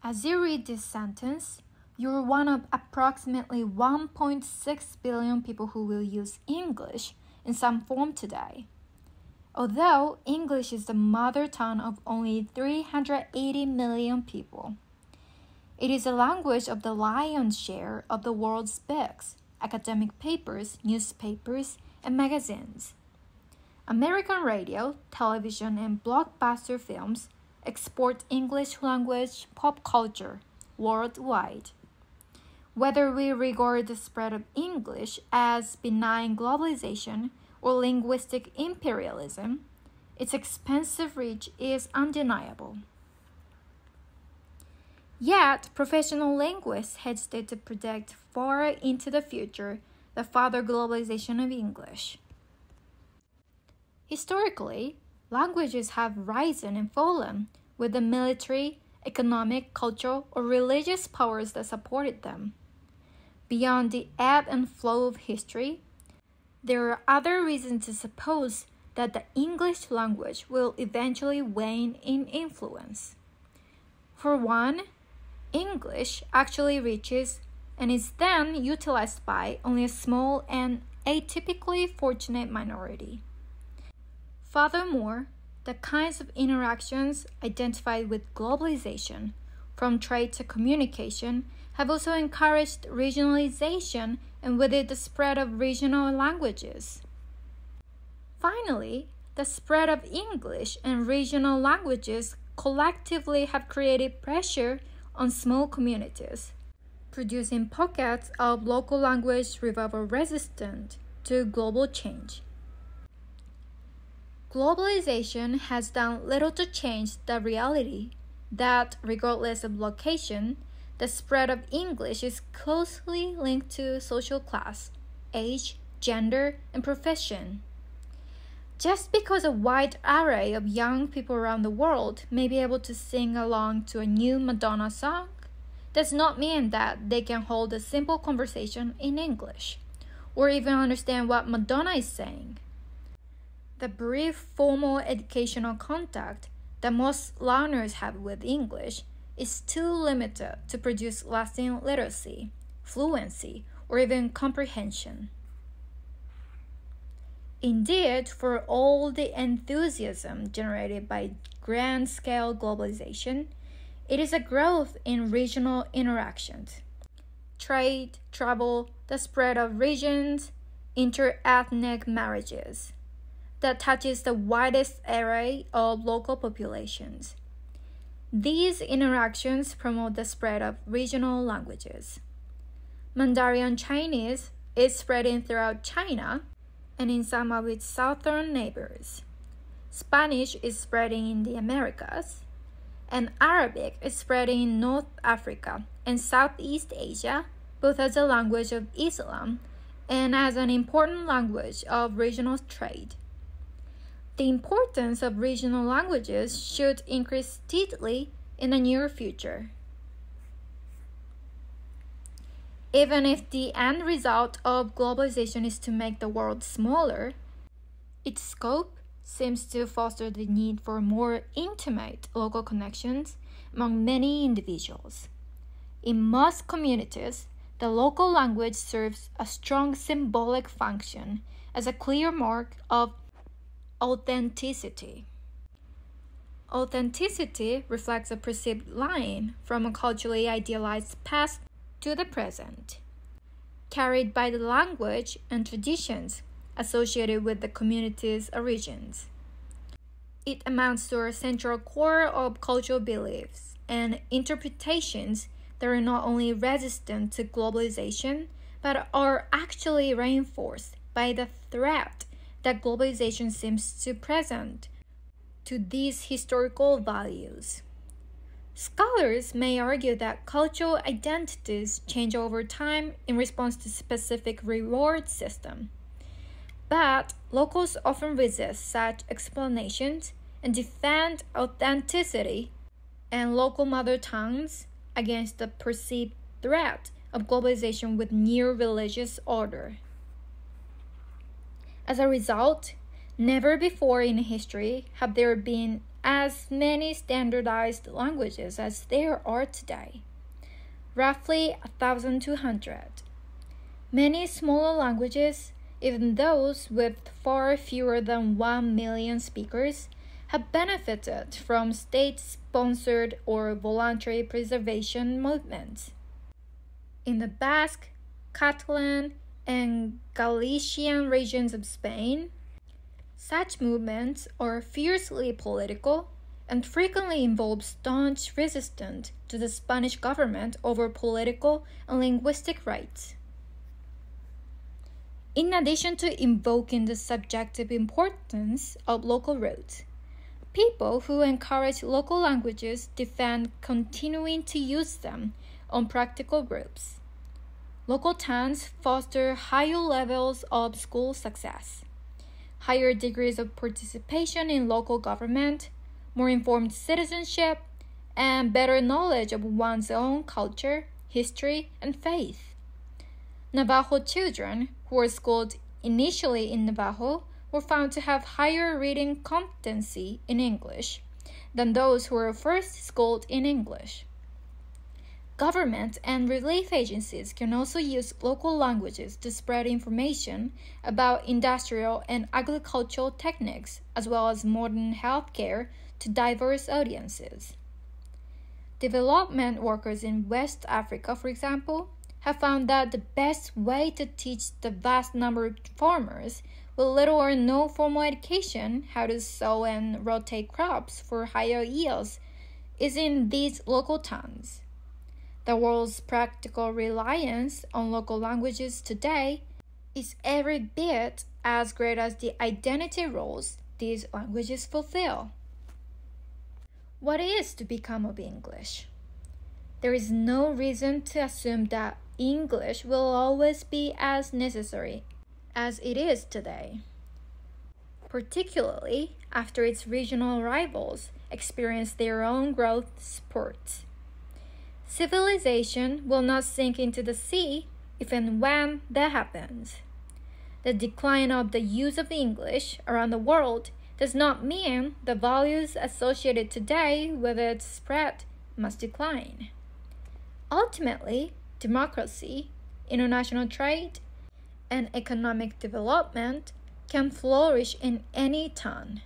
As you read this sentence, you're one of approximately 1.6 billion people who will use English in some form today. Although English is the mother tongue of only 380 million people, it is a language of the lion's share of the world's books, academic papers, newspapers, and magazines. American radio, television, and blockbuster films export English language pop culture worldwide. Whether we regard the spread of English as benign globalization or linguistic imperialism, its expansive reach is undeniable. Yet, professional linguists hesitate to predict far into the future the further globalization of English. Historically, languages have risen and fallen with the military, economic, cultural, or religious powers that supported them. Beyond the ebb and flow of history, there are other reasons to suppose that the English language will eventually wane in influence. For one, English actually reaches and is then utilized by only a small and atypically fortunate minority. Furthermore, the kinds of interactions identified with globalization, from trade to communication, have also encouraged regionalization and with it the spread of regional languages. Finally, the spread of English and regional languages collectively have created pressure on small communities, producing pockets of local language revival resistant to global change. Globalization has done little to change the reality that, regardless of location, the spread of English is closely linked to social class, age, gender, and profession. Just because a wide array of young people around the world may be able to sing along to a new Madonna song, does not mean that they can hold a simple conversation in English, or even understand what Madonna is saying. The brief formal educational contact that most learners have with English is too limited to produce lasting literacy, fluency, or even comprehension. Indeed, for all the enthusiasm generated by grand-scale globalization, it is a growth in regional interactions, trade, travel, the spread of regions, inter-ethnic marriages, that touches the widest array of local populations. These interactions promote the spread of regional languages. Mandarin Chinese is spreading throughout China and in some of its southern neighbors. Spanish is spreading in the Americas, and Arabic is spreading in North Africa and Southeast Asia, both as a language of Islam and as an important language of regional trade. The importance of regional languages should increase steadily in the near future. Even if the end result of globalization is to make the world smaller, its scope seems to foster the need for more intimate local connections among many individuals. In most communities, the local language serves a strong symbolic function as a clear mark of authenticity. Authenticity reflects a perceived line from a culturally idealized past to the present, carried by the language and traditions associated with the community's origins. It amounts to a central core of cultural beliefs and interpretations that are not only resistant to globalization, but are actually reinforced by the threat that globalization seems to present to these historical values. Scholars may argue that cultural identities change over time in response to specific reward system, but locals often resist such explanations and defend authenticity and local mother tongues against the perceived threat of globalization with new religious order. As a result, never before in history have there been as many standardized languages as there are today, roughly 1,200. Many smaller languages, even those with far fewer than 1 million speakers, have benefited from state-sponsored or voluntary preservation movements. In the Basque, Catalan, and Galician regions of Spain, such movements are fiercely political and frequently involve staunch resistance to the Spanish government over political and linguistic rights. In addition to invoking the subjective importance of local roots, people who encourage local languages defend continuing to use them on practical groups. Local towns foster higher levels of school success, higher degrees of participation in local government, more informed citizenship, and better knowledge of one's own culture, history, and faith. Navajo children who were schooled initially in Navajo were found to have higher reading competency in English than those who were first schooled in English. Government and relief agencies can also use local languages to spread information about industrial and agricultural techniques as well as modern healthcare to diverse audiences. Development workers in West Africa, for example, have found that the best way to teach the vast number of farmers with little or no formal education how to sow and rotate crops for higher yields is in these local towns. The world's practical reliance on local languages today is every bit as great as the identity roles these languages fulfill. What is to become of English? There is no reason to assume that English will always be as necessary as it is today, particularly after its regional rivals experience their own growth spurts. Civilization will not sink into the sea if and when that happens. The decline of the use of English around the world does not mean the values associated today with its spread must decline. Ultimately, democracy, international trade, and economic development can flourish in any town.